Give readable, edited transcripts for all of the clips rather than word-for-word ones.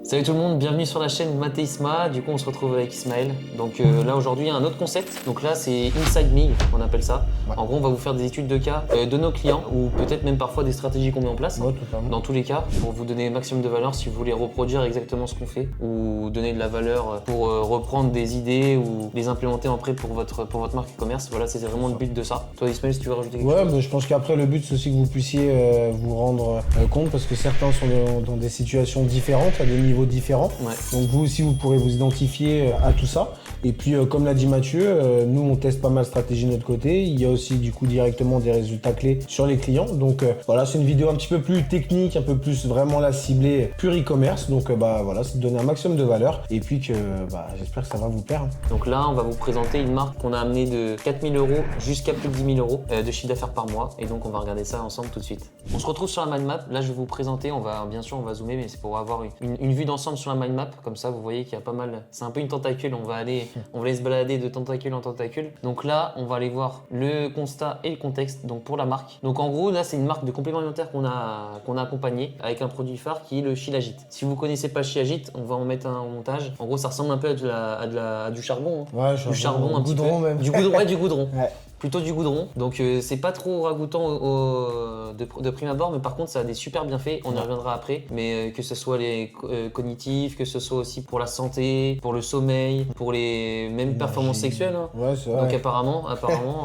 Salut tout le monde, bienvenue sur la chaîne Mathéisma. Du coup, on se retrouve avec Ismaël. Donc là, aujourd'hui, il y a un autre concept. Donc là, c'est Inside Me, on appelle ça. Ouais. En gros, on va vous faire des études de cas de nos clients ou peut-être même parfois des stratégies qu'on met en place. Ouais, totalement. Dans tous les cas, pour vous donner le maximum de valeur si vous voulez reproduire exactement ce qu'on fait ou donner de la valeur pour reprendre des idées ou les implémenter en prêt pour votre marque e-commerce. Voilà, c'est vraiment le but de ça. Toi, Ismaël, si tu veux rajouter quelque chose. Ouais, mais je pense qu'après, le but, c'est aussi que vous puissiez vous rendre compte parce que certains sont dans des situations différentes, à des niveaux différents. Ouais. Donc vous aussi, vous pourrez vous identifier à tout ça. Et puis, comme l'a dit Mathieu, nous, on teste pas mal de stratégies de notre côté. Il y a aussi, du coup, directement des résultats clés sur les clients. Donc voilà, c'est une vidéo un petit peu plus technique, un peu plus vraiment la ciblée pure e-commerce. Donc voilà, c'est de donner un maximum de valeur. Et puis que j'espère que ça va vous plaire. Donc là, on va vous présenter une marque qu'on a amenée de 4 000 € jusqu'à plus de 10 000 € de chiffre d'affaires par mois. Et donc, on va regarder ça ensemble tout de suite. On se retrouve sur la mind map. Là, je vais vous présenter. Bien sûr, on va zoomer, mais c'est pour avoir une vue d'ensemble sur la mind map. Comme ça, vous voyez qu'il y a pas mal. C'est un peu une tentacule. On va aller se balader de tentacule en tentacule. Donc là, on va aller voir le constat et le contexte. Donc pour la marque. Donc en gros, là, c'est une marque de complément alimentaire qu'on a accompagné avec un produit phare qui est le Shilajit. Si vous connaissez pas le Shilajit, on va en mettre un au montage. En gros, ça ressemble un peu à du charbon. Hein. Ouais, Du charbon, un petit peu. goudron même. Du goudron, ouais, du goudron. Ouais. Plutôt du goudron. Donc c'est pas trop ragoûtant de prime abord, mais par contre ça a des super bienfaits, on y reviendra après. Mais que ce soit les cognitifs, que ce soit aussi pour la santé, pour le sommeil, pour les mêmes performances sexuelles. Hein. Ouais, c'est vrai. Donc apparemment,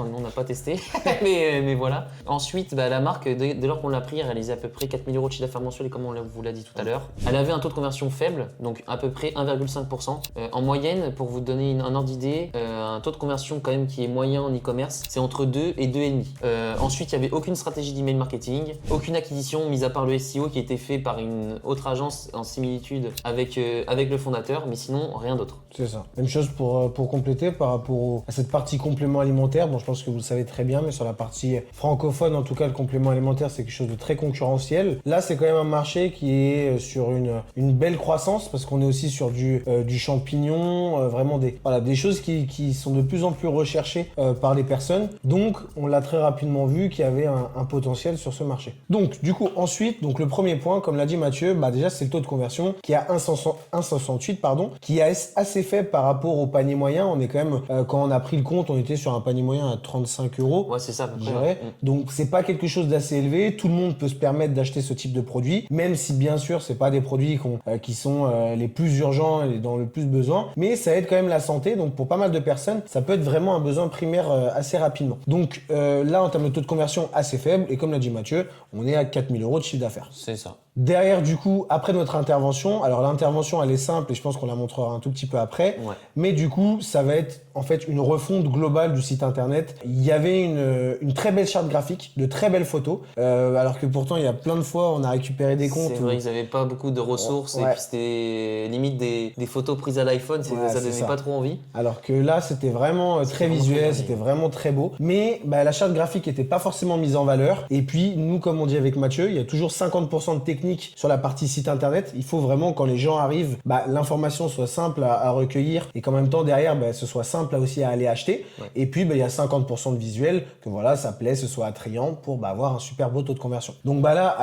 nous on n'a pas testé, mais voilà. Ensuite, la marque, dès lors qu'on l'a pris, elle réalisait à peu près 4 000 € de chiffre d'affaires mensuel, comme on vous l'a dit tout à l'heure. Elle avait un taux de conversion faible, donc à peu près 1,5%. En moyenne, pour vous donner un ordre d'idée, un taux de conversion quand même qui est moyen en e-commerce, c'est entre 2 et 2,5. Ensuite, il n'y avait aucune stratégie d'email marketing, aucune acquisition, mis à part le SEO qui était fait par une autre agence en similitude avec le fondateur, mais sinon rien d'autre. C'est ça. Même chose pour compléter par rapport à cette partie complément alimentaire. Bon, je pense que vous le savez très bien, mais sur la partie francophone, en tout cas, le complément alimentaire, c'est quelque chose de très concurrentiel. Là, c'est quand même un marché qui est sur une belle croissance parce qu'on est aussi sur du champignon, vraiment des choses qui sont de plus en plus recherchées par les personnes. Donc, on l'a très rapidement vu qu'il y avait un potentiel sur ce marché. Donc, du coup, ensuite, le premier point, comme l'a dit Mathieu, déjà, c'est le taux de conversion qui est à 1,68, qui est assez faible par rapport au panier moyen. On est quand même, quand on a pris le compte, on était sur un panier moyen à 35 €. Ouais, c'est ça, à peu Je près. dirais. Donc, c'est pas quelque chose d'assez élevé. Tout le monde peut se permettre d'acheter ce type de produit, même si, bien sûr, c'est pas des produits qui sont les plus urgents et dans le plus besoin. Mais ça aide quand même la santé. Donc, pour pas mal de personnes, ça peut être vraiment un besoin primaire assez rapidement. Donc là, en termes de taux de conversion assez faible, et comme l'a dit Mathieu, on est à 4 000 € de chiffre d'affaires. C'est ça. Derrière, du coup, après notre intervention, alors l'intervention, elle est simple et je pense qu'on la montrera un tout petit peu après, Ouais. mais du coup, ça va être en fait une refonte globale du site internet. Il y avait une très belle charte graphique, de très belles photos, alors que pourtant, il y a plein de fois, on a récupéré des comptes. C'est vrai, ils n'avaient pas beaucoup de ressources et Ouais. puis c'était limite des photos prises à l'iPhone, ça c'est donnait ça. pas trop envie. Alors que là, c'était vraiment très vraiment visuel, très c'était joli. vraiment très beau. Mais la charte graphique n'était pas forcément mise en valeur. Et puis, nous, comme on dit avec Mathieu, il y a toujours 50% de technique sur la partie site internet. Il faut vraiment, quand les gens arrivent, l'information soit simple à recueillir et qu'en même temps, derrière, ce soit simple aussi à aller acheter. Ouais. Et puis, il y a 50% de visuel, que voilà, ça plaît, ce soit attrayant pour avoir un super beau taux de conversion. Donc là,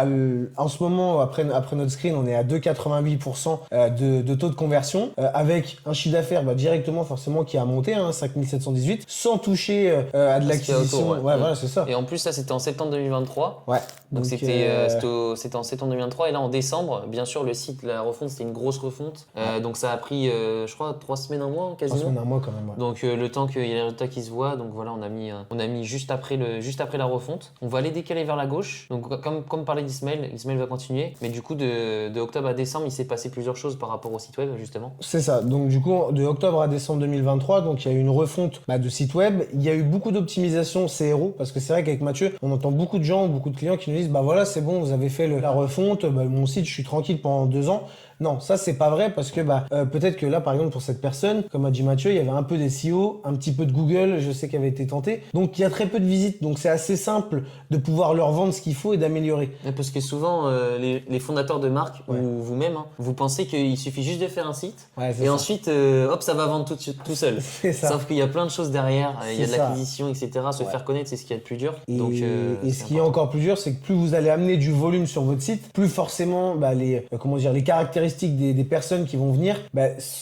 en ce moment, après notre screen, on est à 2,88% de taux de conversion, avec un chiffre d'affaires directement forcément qui a monté, 5 718, sans toucher à de À ce qu'il y a l'acquisition. autour, ouais. Voilà, c'est ça. Et en plus, ça c'était en septembre 2023. Ouais. Donc c'était en septembre 2023 et là en décembre, bien sûr le site, la refonte c'était une grosse refonte. Donc ça a pris je crois 3 semaines, un mois quasiment. 3 semaines, un mois quand même. Ouais. Donc le temps qu'il y ait les résultats qui se voient, donc voilà on a mis juste après la refonte. On va aller décaler vers la gauche. Donc comme parlait d'Ismaël, Ismaël va continuer. Mais du coup de octobre à décembre il s'est passé plusieurs choses par rapport au site web justement. C'est ça. Donc du coup de octobre à décembre 2023, donc il y a eu une refonte de site web. Il y a eu beaucoup d'optimisation CRO parce que c'est vrai qu'avec Mathieu, on entend beaucoup de gens, beaucoup de clients qui nous disent voilà c'est bon, vous avez fait la refonte, mon site je suis tranquille pendant 2 ans. Non, ça c'est pas vrai parce que peut-être que là par exemple pour cette personne, comme a dit Mathieu, il y avait un peu des SEO, un petit peu de Google, je sais qu'il avait été tenté. Donc il y a très peu de visites, donc c'est assez simple de pouvoir leur vendre ce qu'il faut et d'améliorer. Parce que souvent les fondateurs de marque ou vous-même, vous pensez qu'il suffit juste de faire un site et ensuite hop ça va vendre tout seul. C'est ça. Sauf qu'il y a plein de choses derrière, il y a de C'est l'acquisition, etc. Se faire connaître, c'est ce qui est le plus dur. Et ce qui est encore plus dur, c'est que plus vous allez amener du volume sur votre site, plus forcément les caractéristiques caractéristiques des personnes qui vont venir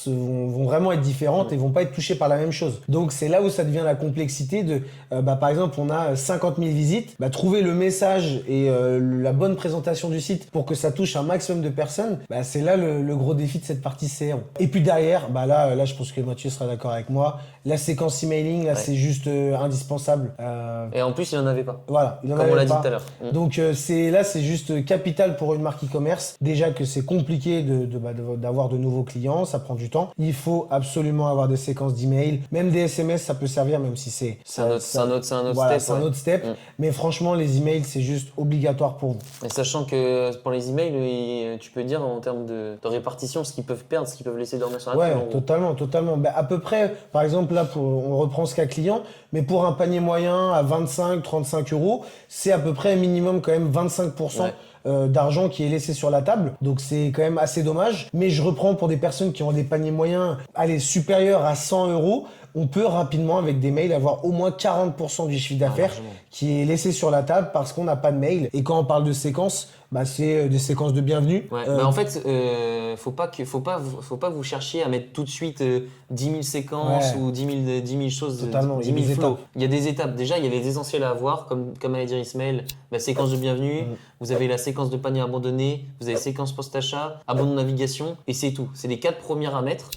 vont vraiment être différentes et vont pas être touchées par la même chose. Donc c'est là où ça devient la complexité de, par exemple, on a 50 000 visites, trouver le message et la bonne présentation du site pour que ça touche un maximum de personnes, c'est là le gros défi de cette partie SEO. Et puis derrière, là je pense que Mathieu sera d'accord avec moi, la séquence emailing, là c'est juste indispensable. Et en plus, il en avait pas. Voilà, il en Comme avait on l'a dit pas. tout à l'heure. Donc c'est juste capital pour une marque e-commerce. Déjà que c'est compliqué d'avoir de nouveaux clients, ça prend du temps. Il faut absolument avoir des séquences d'email, même des SMS, ça peut servir, même si c'est un autre voilà, step. c'est un autre step. Mais franchement, les emails, c'est juste obligatoire pour vous. Et sachant que pour les emails, tu peux dire en termes de répartition ce qu'ils peuvent perdre, ce qu'ils peuvent laisser dormir sur la table. Ouais, totalement. À peu près, par exemple, là, on reprend ce cas client, mais pour un panier moyen à 25-35 euros, c'est à peu près minimum quand même 25%. D'argent qui est laissé sur la table, donc c'est quand même assez dommage. Mais je reprends pour des personnes qui ont des paniers moyens, supérieurs à 100 euros, on peut rapidement avec des mails avoir au moins 40% du chiffre d'affaires qui est laissé sur la table parce qu'on n'a pas de mail. Et quand on parle de séquences, c'est des séquences de bienvenue. En fait, faut pas vous chercher à mettre tout de suite 10 000 séquences ou 10 000 choses, Totalement. 10 000 flows. Il y a des étapes. Déjà, il y a les essentiels à avoir, comme allait dire Ismaël, séquence de bienvenue, vous avez la séquence de panier abandonné, vous avez séquence post-achat, abandon de navigation, et c'est tout. C'est les 4 premières à mettre,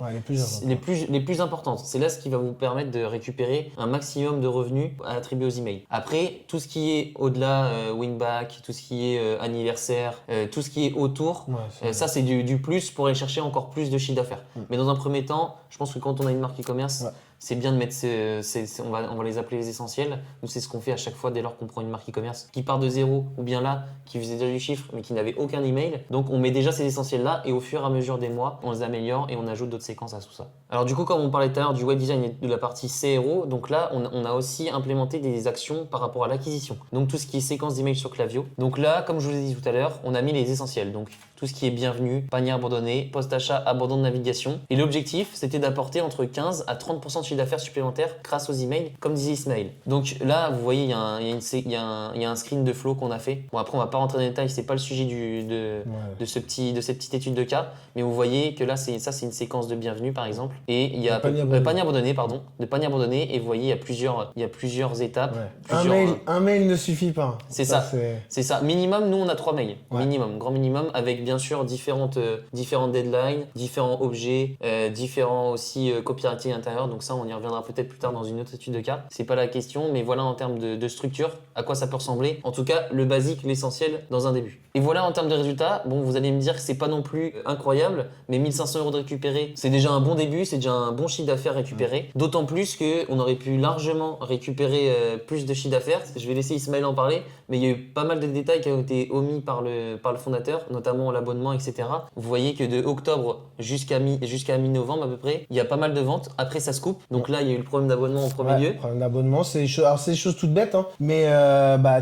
les plus importantes. C'est là ce qui va vous permettre de récupérer un maximum de revenus à attribuer aux emails. Après, tout ce qui est au-delà, wingback, tout ce qui est anniversaire, tout ce qui est autour, ça c'est du plus pour aller chercher encore plus de chiffre d'affaires. Mais dans un premier temps, je pense que quand on a une marque e-commerce, c'est bien de mettre on va les appeler les essentiels. Nous, c'est ce qu'on fait à chaque fois dès lors qu'on prend une marque e-commerce qui part de zéro, ou bien là, qui faisait déjà du chiffre, mais qui n'avait aucun email. Donc, on met déjà ces essentiels-là et au fur et à mesure des mois, on les améliore et on ajoute d'autres séquences à tout ça. Alors, du coup, comme on parlait tout à l'heure du web design et de la partie CRO, donc là, on a aussi implémenté des actions par rapport à l'acquisition. Donc, tout ce qui est séquence d'email sur Klaviyo. Donc là, comme je vous ai dit tout à l'heure, on a mis les essentiels. Donc, tout ce qui est bienvenu, panier abandonné, post-achat, abandon de navigation. Et l'objectif, c'était d'apporter entre 15 à 30% de chiffre d'affaires supplémentaire grâce aux emails, comme disait Ismaël. Donc là, vous voyez, il y a un screen de flow qu'on a fait. Bon, après, on va pas rentrer dans les détails, c'est pas le sujet de cette petite étude de cas, mais vous voyez que là, c'est une séquence de bienvenue, par exemple. Et il y a panier abandonné, et vous voyez, il y a plusieurs étapes. Un mail ne suffit pas. C'est ça. Minimum, nous, on a 3 mails. Minimum, grand minimum, avec bien sûr différentes deadlines, différents objets, différents aussi copywriting intérieur. Donc ça, on y reviendra peut-être plus tard dans une autre étude de cas. C'est pas la question, mais voilà en termes de structure, à quoi ça peut ressembler. En tout cas, le basique, l'essentiel dans un début. Et voilà en termes de résultats. Bon, vous allez me dire que c'est pas non plus incroyable, mais 1 500 euros de récupérer, c'est déjà un bon début, c'est déjà un bon chiffre d'affaires récupéré. D'autant plus qu'on aurait pu largement récupérer plus de chiffre d'affaires. Je vais laisser Ismaël en parler, mais il y a eu pas mal de détails qui ont été omis par le fondateur, notamment l'abonnement, etc. Vous voyez que de octobre jusqu'à mi-novembre à peu près, il y a pas mal de ventes. Après, ça se coupe. Donc là, il y a eu le problème d'abonnement en premier lieu. Le problème d'abonnement, c'est des choses toutes bêtes, mais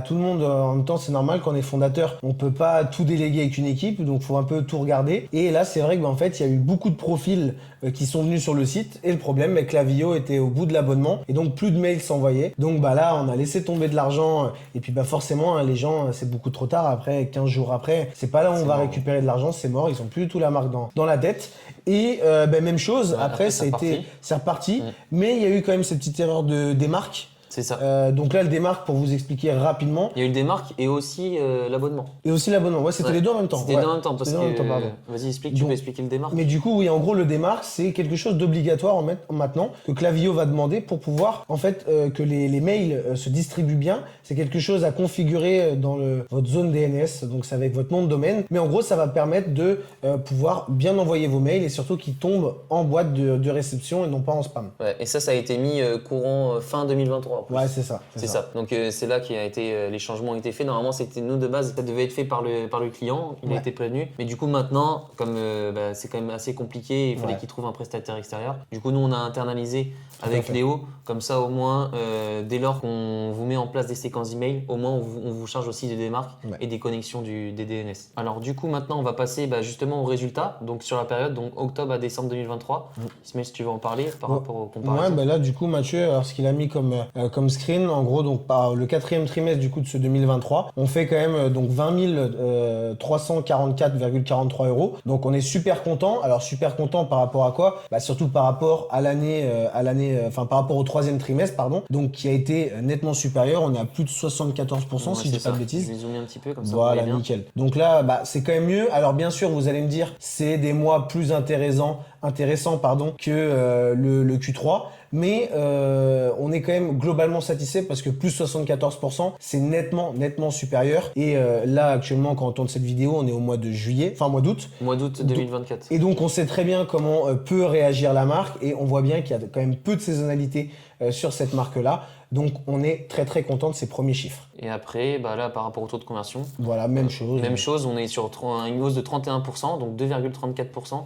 tout le monde, en même temps, c'est normal quand on est fondateur. On peut pas tout déléguer avec une équipe, donc faut un peu tout regarder. Et là, c'est vrai qu'en fait, il y a eu beaucoup de profils qui sont venus sur le site. Et le problème, c'est que Klaviyo était au bout de l'abonnement et donc plus de mails s'envoyaient. Donc là, on a laissé tomber de l'argent. Et puis forcément, les gens, c'est beaucoup trop tard. Après, 15 jours après, c'est pas là où on va récupérer de l'argent, c'est mort. Ils ont plus du tout la marque dans la tête. Et même chose, après c'est reparti. Mais il y a eu quand même cette petite erreur de démarque. C'est ça. Donc là, le démarque, pour vous expliquer rapidement. Il y a eu le démarque et aussi l'abonnement. Et aussi l'abonnement. C'était les deux en même temps. C'était les deux en même temps parce que. Vas-y, explique, tu peux expliquer le démarque. Mais du coup, oui, en gros, le démarque, c'est quelque chose d'obligatoire maintenant que Klaviyo va demander pour pouvoir, en fait, que les mails se distribuent bien. C'est quelque chose à configurer dans votre zone DNS. Donc, c'est avec votre nom de domaine. Mais en gros, ça va permettre de pouvoir bien envoyer vos mails et surtout qu'ils tombent en boîte de réception et non pas en spam. Ouais, et ça a été mis courant fin 2023. Ouais, c'est ça. C'est ça. Donc c'est là les changements ont été faits. Normalement, c'était nous de base, ça devait être fait par le client. Il a été prévenu. Mais du coup, maintenant, comme c'est quand même assez compliqué, il fallait qu'il trouve un prestataire extérieur. Du coup, nous, on a internalisé avec Léo. Comme ça, au moins, dès lors qu'on vous met en place des séquences email, au moins, on vous charge aussi des démarques et des connexions des DNS. Alors, du coup, maintenant, on va passer justement aux résultats. Donc, sur la période, donc octobre à décembre 2023. Ismaël, si tu veux en parler par rapport au comparatif. Ouais, là, du coup, Mathieu, alors ce qu'il a mis comme screen. En gros, donc par le quatrième trimestre du coup de ce 2023, on fait quand même donc 20 344,43 euros. Donc on est super content. Alors super content par rapport à quoi? Surtout par rapport à par rapport au troisième trimestre, pardon. Donc qui a été nettement supérieur. On est à plus de 74% si je dis pas de bêtises. Je vais zoomer un petit peu comme ça. Voilà, nickel. Donc là, c'est quand même mieux. Alors bien sûr, vous allez me dire, c'est des mois plus intéressants que le Q3. Mais on est quand même globalement satisfait parce que plus 74%, c'est nettement supérieur. Et là, actuellement, quand on tourne cette vidéo, on est au mois de juillet, enfin mois d'août. Mois d'août 2024. Et donc, on sait très bien comment peut réagir la marque et on voit bien qu'il y a quand même peu de saisonnalité sur cette marque-là. Donc, on est très content de ces premiers chiffres. Et après, là, par rapport au taux de conversion, voilà, même chose. Même chose, on est sur une hausse de 31%, donc 2,34%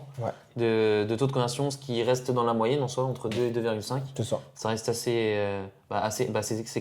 de taux de conversion, ce qui reste dans la moyenne en soi, entre 2 et 2,5. C'est ça. Ça reste c'est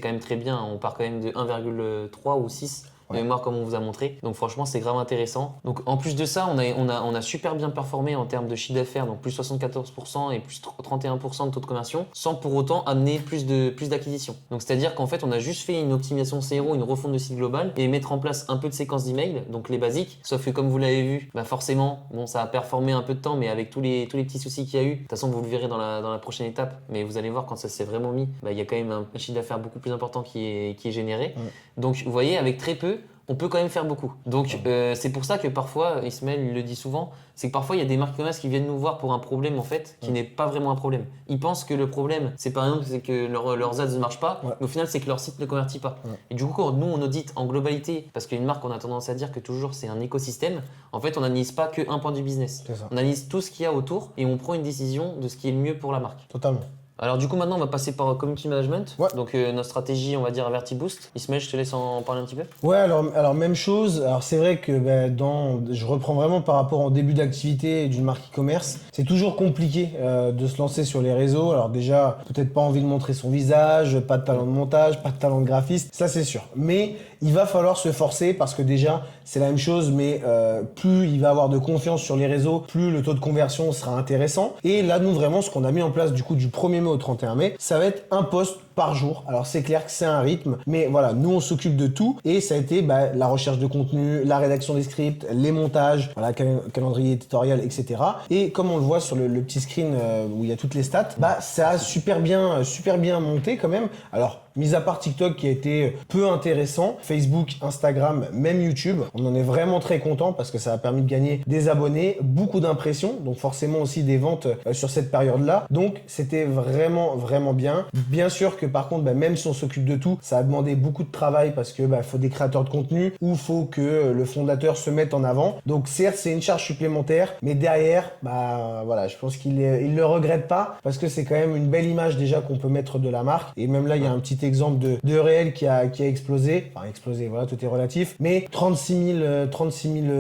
quand même très bien. On part quand même de 1,3 ou 6 de mémoire comme on vous a montré. Donc franchement, c'est grave intéressant. Donc en plus de ça, on a super bien performé en termes de chiffre d'affaires, donc plus 74% et plus 31% de taux de conversion, sans pour autant amener plus d'acquisitions. Donc c'est-à-dire qu'en fait, on a juste fait une optimisation CRO, une refonte de site global et mettre en place un peu de séquences d'email, donc les basiques. Sauf que comme vous l'avez vu, forcément, ça a performé un peu de temps, mais avec tous les petits soucis qu'il y a eu, de toute façon, vous le verrez dans la prochaine étape. Mais vous allez voir quand ça s'est vraiment mis, il y a quand même un chiffre d'affaires beaucoup plus important qui est généré. Donc vous voyez, avec très peu, on peut quand même faire beaucoup. Donc c'est pour ça que parfois, Ismaël il le dit souvent, c'est que parfois il y a des marques commerce qui viennent nous voir pour un problème en fait, qui n'est pas vraiment un problème. Ils pensent que le problème, c'est par exemple c'est que leurs ads ne marchent pas, mais au final c'est que leur site ne convertit pas. Et du coup quand nous on audite en globalité, parce qu'une marque on a tendance à dire que toujours c'est un écosystème, en fait on n'analyse pas qu'un point du business. On analyse tout ce qu'il y a autour et on prend une décision de ce qui est le mieux pour la marque. Totalement. Alors du coup maintenant on va passer par community management, donc notre stratégie on va dire Vertiboost. Ismaël, je te laisse en parler un petit peu. Ouais, alors même chose, alors c'est vrai que je reprends vraiment par rapport au début d'activité d'une marque e-commerce, c'est toujours compliqué de se lancer sur les réseaux. Alors déjà, peut-être pas envie de montrer son visage, pas de talent de montage, pas de talent de graphiste, ça c'est sûr. Mais il va falloir se forcer parce que déjà c'est la même chose, mais plus il va avoir de confiance sur les réseaux, plus le taux de conversion sera intéressant. Et là nous vraiment ce qu'on a mis en place du coup du 1er mai au 31 mai, ça va être un post par jour. Alors c'est clair que c'est un rythme, mais voilà, nous on s'occupe de tout et ça a été la recherche de contenu, la rédaction des scripts, les montages, calendrier éditorial, etc. Et comme on le voit sur le petit screen où il y a toutes les stats, ça a super bien monté quand même. Alors mis à part TikTok qui a été peu intéressant, Facebook, Instagram, même YouTube, on en est vraiment très content parce que ça a permis de gagner des abonnés, beaucoup d'impressions, donc forcément aussi des ventes sur cette période-là. Donc c'était vraiment bien. Bien sûr que par contre, même si on s'occupe de tout, ça a demandé beaucoup de travail parce que faut des créateurs de contenu ou faut que le fondateur se mette en avant. Donc certes, c'est une charge supplémentaire, mais derrière, je pense qu'il le regrette pas parce que c'est quand même une belle image déjà qu'on peut mettre de la marque. Et même là, il y a un petit exemple de réel qui a explosé. Enfin, explosé, voilà, tout est relatif. Mais 36 000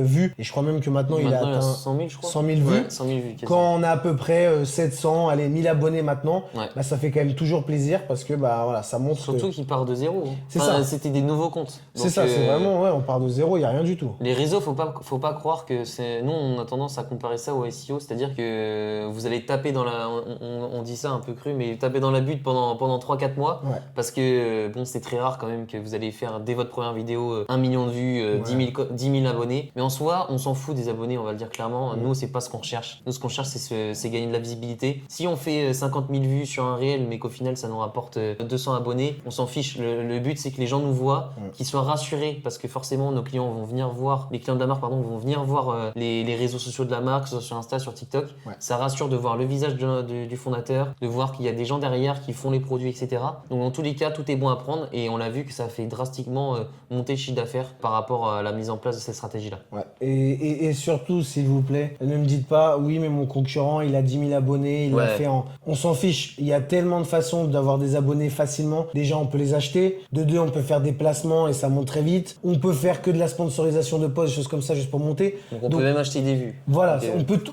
vues. Et je crois même que maintenant il a atteint 100 000, je crois. 100 000 vues. Ouais, 100 000 vues. Quand on a à peu près 700, 1000 abonnés maintenant, ça fait quand même toujours plaisir parce que ça montre. Surtout qu'il part de zéro. C'est ça. C'était des nouveaux comptes. C'est ça, c'est vraiment, on part de zéro, il n'y a rien du tout. Les réseaux, faut pas croire que c'est. Nous, on a tendance à comparer ça au SEO, c'est-à-dire que vous allez taper dans la. On dit ça un peu cru, mais taper dans la butte pendant 3-4 mois. Parce que c'est très rare quand même que vous allez faire dès votre première vidéo 1 million de vues, 10 000 abonnés. Mais en soi, on s'en fout des abonnés, on va le dire clairement. Nous, c'est pas ce qu'on recherche. Nous, ce qu'on cherche, c'est gagner de la visibilité. Si on fait 50 000 vues sur un réel, mais qu'au final, ça nous rapporte 200 abonnés, on s'en fiche. Le but, c'est que les gens nous voient, qu'ils soient rassurés, parce que forcément, nos clients vont venir voir, les clients de la marque, vont venir voir les réseaux sociaux de la marque, que ce soit sur Insta, sur TikTok. Ça rassure de voir le visage du fondateur, de voir qu'il y a des gens derrière qui font les produits, etc. Donc, dans tous les cas, tout est bon à prendre et on l'a vu que ça fait drastiquement monter le chiffre d'affaires par rapport à la mise en place de cette stratégie-là. Et surtout, s'il vous plaît, ne me dites pas, oui, mais mon concurrent, il a 10 000 abonnés, il l'a fait en... On s'en fiche. Il y a tellement de façons d'avoir des abonnés facilement. Déjà, on peut les acheter. De deux, on peut faire des placements et ça monte très vite. On peut faire que de la sponsorisation de posts, des choses comme ça, juste pour monter. Donc, on peut même acheter des vues. Voilà,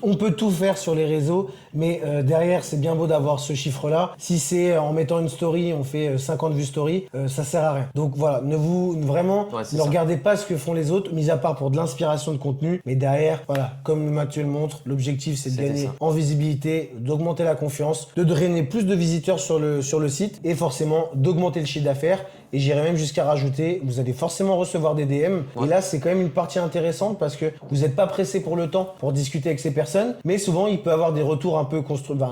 on peut tout faire sur les réseaux, mais derrière, c'est bien beau d'avoir ce chiffre-là. Si c'est en mettant une story, on fait 50 50 vues story, ça sert à rien. Donc voilà, ne regardez pas ce que font les autres, mis à part pour de l'inspiration de contenu, mais derrière, voilà, comme Mathieu le montre, l'objectif c'est de gagner en visibilité, d'augmenter la confiance, de drainer plus de visiteurs sur le site et forcément d'augmenter le chiffre d'affaires. Et j'irais même jusqu'à rajouter, vous allez forcément recevoir des DM. Ouais. Et là, c'est quand même une partie intéressante parce que vous n'êtes pas pressé pour le temps pour discuter avec ces personnes. Mais souvent, il peut avoir des retours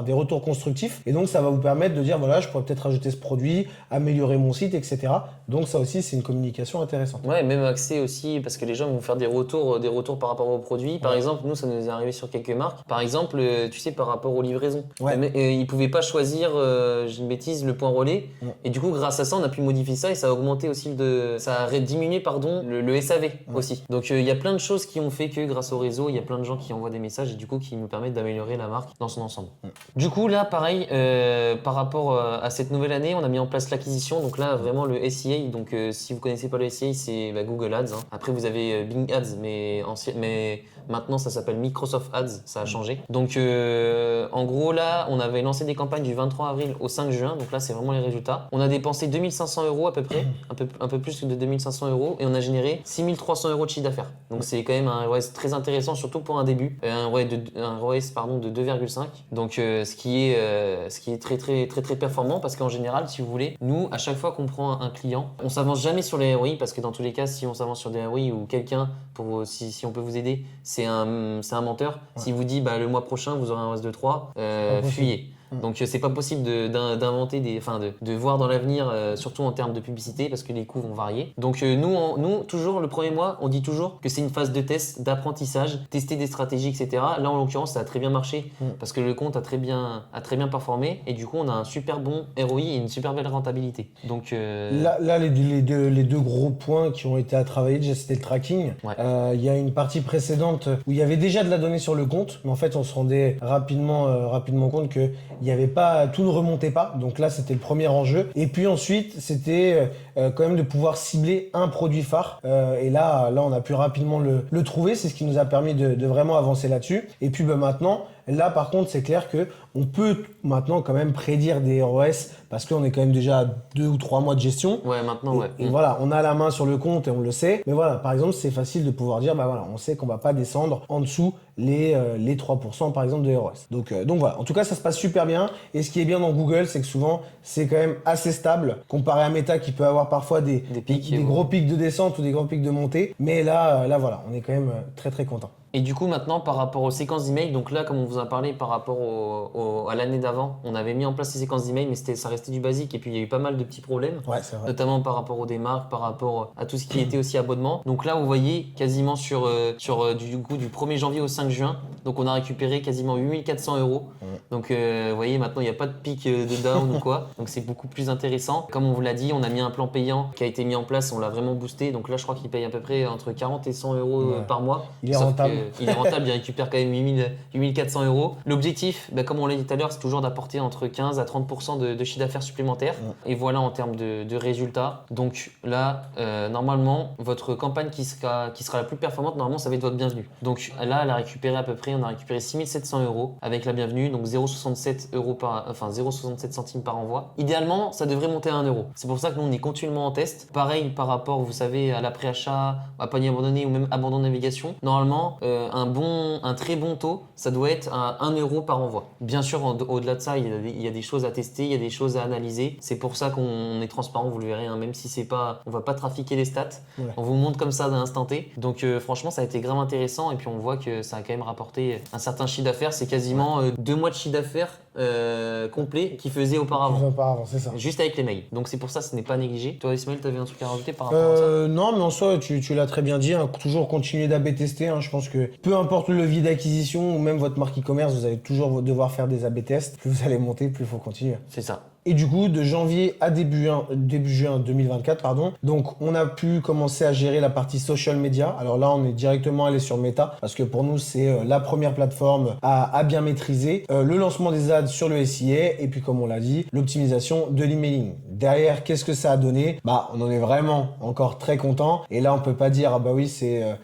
des retours constructifs. Et donc, ça va vous permettre de dire, voilà, je pourrais peut-être rajouter ce produit, améliorer mon site, etc. Donc, ça aussi, c'est une communication intéressante. Ouais, même accès aussi, parce que les gens vont faire des retours par rapport aux produits. Par exemple, nous, ça nous est arrivé sur quelques marques. Par exemple, tu sais, par rapport aux livraisons. Ouais. Ils ne pouvaient pas choisir, j'ai une bêtise, le point relais. Ouais. Et du coup, grâce à ça, on a pu modifier ça et ça a augmenté aussi ça a diminué le SAV aussi. Donc il y a plein de choses qui ont fait que grâce au réseau, il y a plein de gens qui envoient des messages et du coup qui nous permettent d'améliorer la marque dans son ensemble. Du coup là pareil, par rapport à cette nouvelle année, on a mis en place l'acquisition. Donc là vraiment le SEA, donc si vous connaissez pas le SEA, c'est Google Ads. Hein. Après vous avez Bing Ads, mais maintenant ça s'appelle Microsoft Ads, ça a changé. Donc en gros là, on avait lancé des campagnes du 23 avril au 5 juin, donc là c'est vraiment les résultats. On a dépensé 2500 € à peu près. Un peu plus que de 2500 € et on a généré 6300 € de chiffre d'affaires. Donc c'est quand même un ROAS très intéressant, surtout pour un début. Un ROAS de 2,5. Donc ce qui est très très très très performant parce qu'en général, si vous voulez, nous à chaque fois qu'on prend un client, on s'avance jamais sur les ROI parce que dans tous les cas, si on s'avance sur des ROI ou quelqu'un si on peut vous aider, c'est un menteur. Ouais. S'il vous dit le mois prochain vous aurez un ROAS de 3, fuyez. Donc c'est pas possible d'inventer de voir dans l'avenir, surtout en termes de publicité parce que les coûts vont varier. Donc nous toujours le premier mois, on dit toujours que c'est une phase de test, d'apprentissage, tester des stratégies, etc. Là en l'occurrence ça a très bien marché parce que le compte a très bien performé et du coup on a un super bon ROI et une super belle rentabilité. Donc là les deux gros points qui ont été à travailler déjà c'était le tracking. Ouais. Y a une partie précédente où il y avait déjà de la donnée sur le compte, mais en fait on se rendait rapidement compte que il y avait pas, tout ne remontait pas. Donc là, c'était le premier enjeu. Et puis ensuite, c'était quand même de pouvoir cibler un produit phare. Et là, on a pu rapidement le trouver. C'est ce qui nous a permis de vraiment avancer là-dessus. Et puis maintenant, là, par contre, c'est clair que on peut maintenant quand même prédire des ROS parce qu'on est quand même déjà à 2 ou 3 mois de gestion. Ouais, maintenant, ouais. Et voilà, on a la main sur le compte et on le sait. Mais voilà, par exemple, c'est facile de pouvoir dire, on sait qu'on va pas descendre en dessous les 3% par exemple de ROS. Donc voilà, en tout cas, ça se passe super bien. Et ce qui est bien dans Google, c'est que souvent, c'est quand même assez stable comparé à Meta qui peut avoir parfois des gros pics de descente ou des gros pics de montée. Mais là, voilà, on est quand même très très content. Et du coup, maintenant, par rapport aux séquences d'emails, donc là, comme on vous a parlé par rapport à l'année d'avant, on avait mis en place ces séquences d'emails, mais ça restait du basique et puis il y a eu pas mal de petits problèmes, notamment par rapport aux démarques, par rapport à tout ce qui était aussi abonnement. Donc là, vous voyez, quasiment du 1er janvier au 5 juin, donc on a récupéré quasiment 8400 €. Donc vous voyez, maintenant, il n'y a pas de pic de down ou quoi, donc c'est beaucoup plus intéressant. Comme on vous l'a dit, on a mis un plan payant qui a été mis en place, on l'a vraiment boosté, donc là, je crois qu'il paye à peu près entre 40 et 100 € par mois. Il est rentable. Il est rentable, il récupère quand même 8400 €. L'objectif, comme on l'a dit tout à l'heure, c'est toujours d'apporter entre 15 à 30% de chiffre d'affaires supplémentaire. Et voilà en termes de résultats. Donc là, normalement, votre campagne qui sera la plus performante, normalement, ça va être votre bienvenue. Donc là, on a récupéré 6700 € avec la bienvenue, donc 0,67 centimes par envoi. Idéalement, ça devrait monter à 1 €. C'est pour ça que nous, on est continuellement en test. Pareil par rapport, vous savez, à l'après-achat, à panier abandonné ou même abandon de navigation. Normalement, un très bon taux, ça doit être à 1 € par envoi. Bien sûr, au-delà de ça, il y a des choses à tester, il y a des choses à analyser. C'est pour ça qu'on est transparent, vous le verrez, même si c'est pas, on va pas trafiquer les stats. Ouais. On vous montre comme ça à l'instant T. Donc franchement, ça a été grave intéressant et puis on voit que ça a quand même rapporté un certain chiffre d'affaires. C'est quasiment 2 mois de chiffre d'affaires complet qu'ils faisaient auparavant. C'est ça. Juste avec les mails. Donc c'est pour ça, ce n'est pas négligé. Toi, Ismaël, tu avais un truc à rajouter par rapport à ça? Non, mais en soi, tu l'as très bien dit. Toujours continuer d'A/B tester. Je pense que peu importe le levier d'acquisition ou même votre marque e-commerce, vous allez toujours devoir faire des A/B tests. Plus vous allez monter, plus il faut continuer. C'est ça. Et du coup, de janvier à début juin 2024, donc on a pu commencer à gérer la partie social media. Alors là, on est directement allé sur Meta parce que pour nous, c'est la première plateforme à bien maîtriser. Le lancement des ads sur le SIA et puis comme on l'a dit, l'optimisation de l'emailing. Derrière, qu'est-ce que ça a donné? On en est vraiment encore très content. Et là, on peut pas dire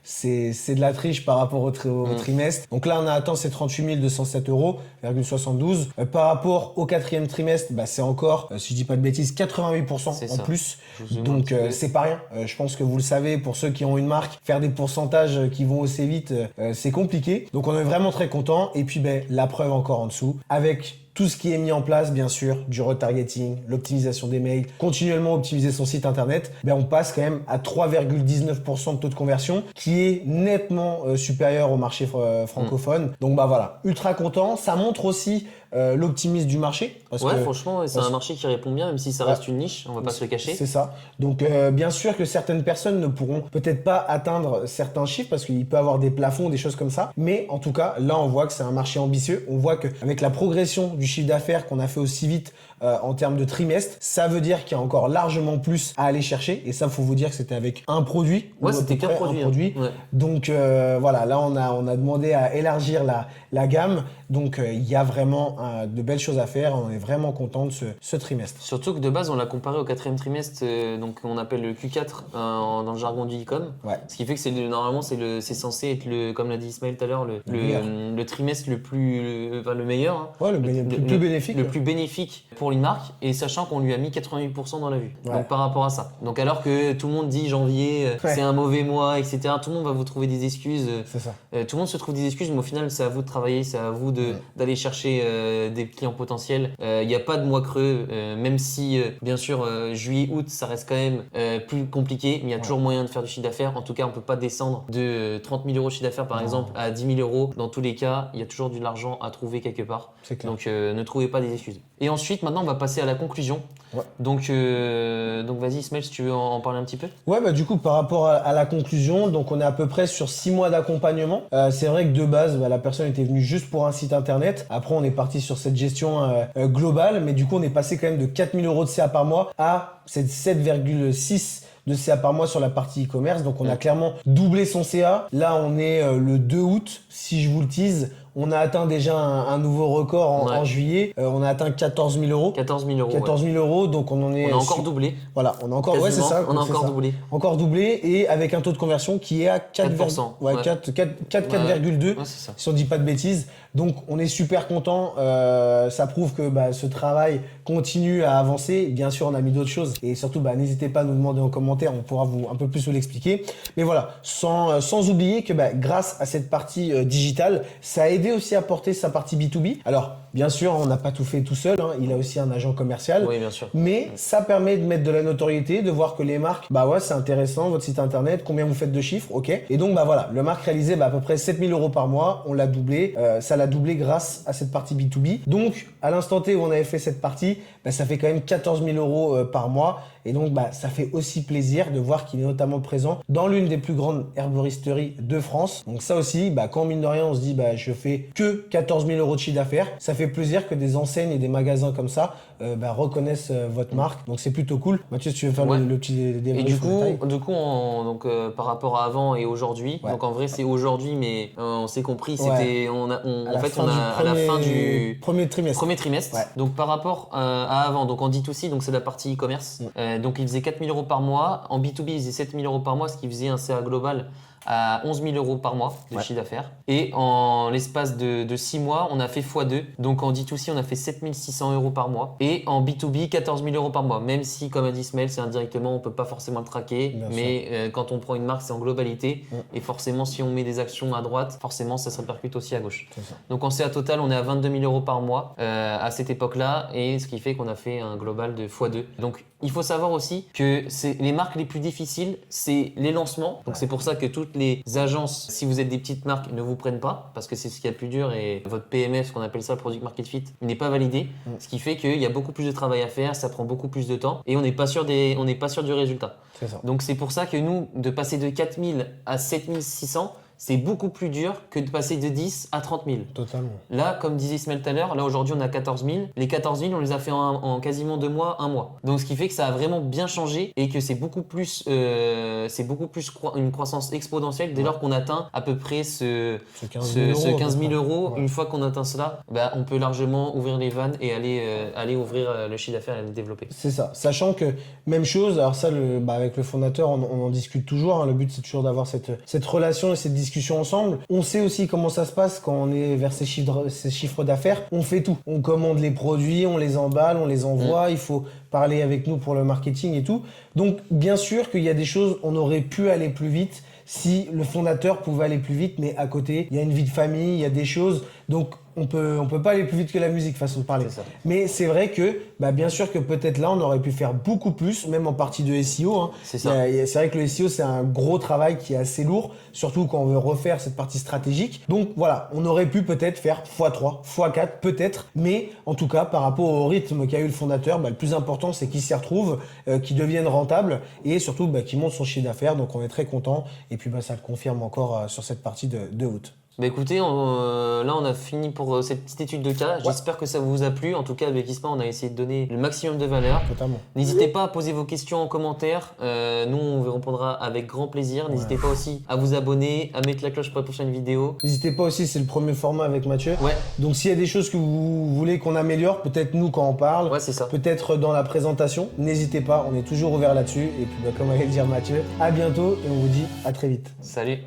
c'est de la triche par rapport au trimestre. Donc là, on a atteint ces 38 207,72 €. Par rapport au 4e trimestre, c'est encore, si je dis pas de bêtises, 88% C'est en ça. plus. Je vous zoome un Donc petit peu. c'est pas rien. Je pense que vous le savez, pour ceux qui ont une marque, faire des pourcentages qui vont aussi vite, c'est compliqué. Donc on est vraiment très content. Et puis la preuve encore en dessous, avec tout ce qui est mis en place, bien sûr, du retargeting, l'optimisation des mails, continuellement optimiser son site internet, on passe quand même à 3,19% de taux de conversion, qui est nettement supérieur au marché francophone. Donc voilà, ultra content. Ça montre aussi l'optimisme du marché. Parce que, franchement, c'est un marché qui répond bien, même si ça reste une niche, on va pas se le cacher. C'est ça. Donc bien sûr que certaines personnes ne pourront peut-être pas atteindre certains chiffres parce qu'il peut y avoir des plafonds, des choses comme ça. Mais en tout cas, là on voit que c'est un marché ambitieux. On voit qu'avec la progression du chiffre d'affaires qu'on a fait aussi vite en termes de trimestre, ça veut dire qu'il y a encore largement plus à aller chercher. Et ça, faut vous dire que c'était avec un produit. Ouais, c'était qu'un produit. Ouais. Donc voilà, là on a demandé à élargir la gamme. Donc il y a vraiment de belles choses à faire. On est vraiment content de ce trimestre. Surtout que de base, on l'a comparé au quatrième trimestre, donc on appelle le Q4 dans le jargon du e-com. Ouais. Ce qui fait que normalement, c'est censé être, comme l'a dit Ismaël tout à l'heure, le trimestre le meilleur. Hein. Ouais, le plus bénéfique. Le plus bénéfique pour une marque, et sachant qu'on lui a mis 88% dans la vue. Ouais. Donc par rapport à ça. Donc alors que tout le monde dit janvier, c'est un mauvais mois, etc. Tout le monde va vous trouver des excuses. C'est ça. Tout le monde se trouve des excuses, mais au final, c'est à vous de travailler, c'est à vous d'aller chercher des clients potentiels. Il n'y a pas de mois creux, même si, bien sûr, juillet, août, ça reste quand même plus compliqué, mais il y a toujours moyen de faire du chiffre d'affaires. En tout cas, on ne peut pas descendre de 30 000 euros de chiffre d'affaires, par exemple, à 10 000 euros. Dans tous les cas, il y a toujours de l'argent à trouver quelque part. C'est clair. Donc, ne trouvez pas des excuses. Et ensuite, maintenant, on va passer à la conclusion. Ouais. Donc vas-y, Ismaël, si tu veux en parler un petit peu. Ouais, du coup, par rapport à la conclusion, donc on est à peu près sur 6 mois d'accompagnement. C'est vrai que de base, la personne était venue juste pour un site internet. Après, on est parti sur cette gestion globale, mais du coup, on est passé quand même de 4 000 euros de CA par mois à 7,6 de CA par mois sur la partie e-commerce. Donc, on a clairement doublé son CA. Là, on est le 2 août. Si je vous le tease, on a atteint déjà un nouveau record en juillet. On a atteint 14 000 euros. 14 000 euros. 14 000 euros, donc on en est. On a encore doublé. Voilà, on a encore. Ouais, c'est ça. On a c'est encore ça. doublé. Encore doublé et avec un taux de conversion qui est à 4%. 4,2. Ouais, c'est ça. Si on dit pas de bêtises. Donc on est super content. Ça prouve que ce travail continue à avancer. Bien sûr, on a mis d'autres choses et surtout, n'hésitez pas à nous demander en commentaire. On pourra un peu plus vous l'expliquer. Mais voilà, sans oublier que grâce à cette partie digitale, ça a aidé aussi à porter sa partie B2B. Alors, bien sûr, on n'a pas tout fait tout seul. Hein. Il a aussi un agent commercial. Oui, bien sûr. Mais ça permet de mettre de la notoriété, de voir que les marques, c'est intéressant, votre site internet, combien vous faites de chiffres, ok. Et donc, voilà, le marque réalisait à peu près 7 000 euros par mois. On l'a doublé. Ça l'a doublé grâce à cette partie B2B. Donc, à l'instant T où on avait fait cette partie, ça fait quand même 14 000 euros par mois. Et donc, ça fait aussi plaisir de voir qu'il est notamment présent dans l'une des plus grandes herboristeries de France. Donc ça aussi, quand mine de rien, on se dit, je fais que 14 000 euros de chiffre d'affaires, ça fait plaisir que des enseignes et des magasins comme ça reconnaissent votre marque. Donc c'est plutôt cool. Mathieu, si tu veux faire le petit débrief. Et du coup, par rapport à avant et aujourd'hui, donc en vrai c'est aujourd'hui, mais on s'est compris, c'était à la fin du premier trimestre. Ouais. Donc par rapport à avant, donc en D2C, donc c'est la partie e-commerce. Donc il faisait 4 000 euros par mois. En B2B, il faisait 7 000 euros par mois, ce qui faisait un CA global à 11 000 euros par mois de chiffre d'affaires. Et en l'espace de 6 mois, on a fait x2. Donc en D2C, on a fait 7 600 euros par mois. Et en B2B, 14 000 euros par mois. Même si, comme a dit Ismaël, c'est indirectement, on ne peut pas forcément le traquer. Mais quand on prend une marque, c'est en globalité. Et forcément, si on met des actions à droite, forcément, ça se répercute aussi à gauche. Donc en CA total, on est à 22 000 euros par mois à cette époque-là. Et ce qui fait qu'on a fait un global de x2. Donc il faut savoir aussi que les marques les plus difficiles, c'est les lancements. Donc c'est pour ça que toutes les agences, si vous êtes des petites marques, ne vous prennent pas parce que c'est ce qu'il y a de plus dur et votre PMF, ce qu'on appelle ça, Product Market Fit, n'est pas validé. Ce qui fait qu'il y a beaucoup plus de travail à faire, ça prend beaucoup plus de temps et on n'est pas sûr du résultat. C'est ça. Donc c'est pour ça que nous, de passer de 4 000 à 7 600, c'est beaucoup plus dur que de passer de 10 à 30 000. Totalement. Là, comme disait Ismaël tout à l'heure, là aujourd'hui on a 14 000. Les 14 000, on les a fait en quasiment 2 mois, 1 mois. Donc ce qui fait que ça a vraiment bien changé et que c'est beaucoup plus une croissance exponentielle dès lors qu'on atteint à peu près ce 15 000 euros. Ouais. Une fois qu'on atteint cela, on peut largement ouvrir les vannes et aller ouvrir le chiffre d'affaires et le développer. C'est ça. Sachant que même chose, alors ça, avec le fondateur, on en discute toujours. Hein. Le but, c'est toujours d'avoir cette relation et cette discussion discussion ensemble. On sait aussi comment ça se passe quand on est vers ces chiffres d'affaires. On fait tout. On commande les produits, on les emballe, on les envoie. Il faut parler avec nous pour le marketing et tout. Donc, bien sûr qu'il y a des choses, on aurait pu aller plus vite si le fondateur pouvait aller plus vite, mais à côté, il y a une vie de famille, il y a des choses. Donc, on peut pas aller plus vite que la musique, façon de parler. Mais c'est vrai que, bien sûr que peut-être là, on aurait pu faire beaucoup plus, même en partie de SEO. Hein. C'est ça. C'est vrai que le SEO, c'est un gros travail qui est assez lourd, surtout quand on veut refaire cette partie stratégique. Donc voilà, on aurait pu peut-être faire x3, x4, peut-être. Mais en tout cas, par rapport au rythme qu'a eu le fondateur, le plus important, c'est qu'il s'y retrouve, qu'il devienne rentable et surtout qu'il monte son chiffre d'affaires. Donc on est très content. Et puis ça le confirme encore sur cette partie de août. Écoutez, là on a fini pour cette petite étude de cas. J'espère que ça vous a plu. En tout cas, avec Isma, on a essayé de donner le maximum de valeur. Totalement. N'hésitez pas à poser vos questions en commentaire. Nous, on vous répondra avec grand plaisir. N'hésitez pas aussi à vous abonner, à mettre la cloche pour la prochaine vidéo. N'hésitez pas aussi, c'est le premier format avec Mathieu. Ouais. Donc s'il y a des choses que vous voulez qu'on améliore, peut-être nous quand on parle, c'est ça. peut-être dans la présentation, n'hésitez pas, on est toujours ouvert là-dessus. Et puis comme allait le dire Mathieu, à bientôt et on vous dit à très vite. Salut.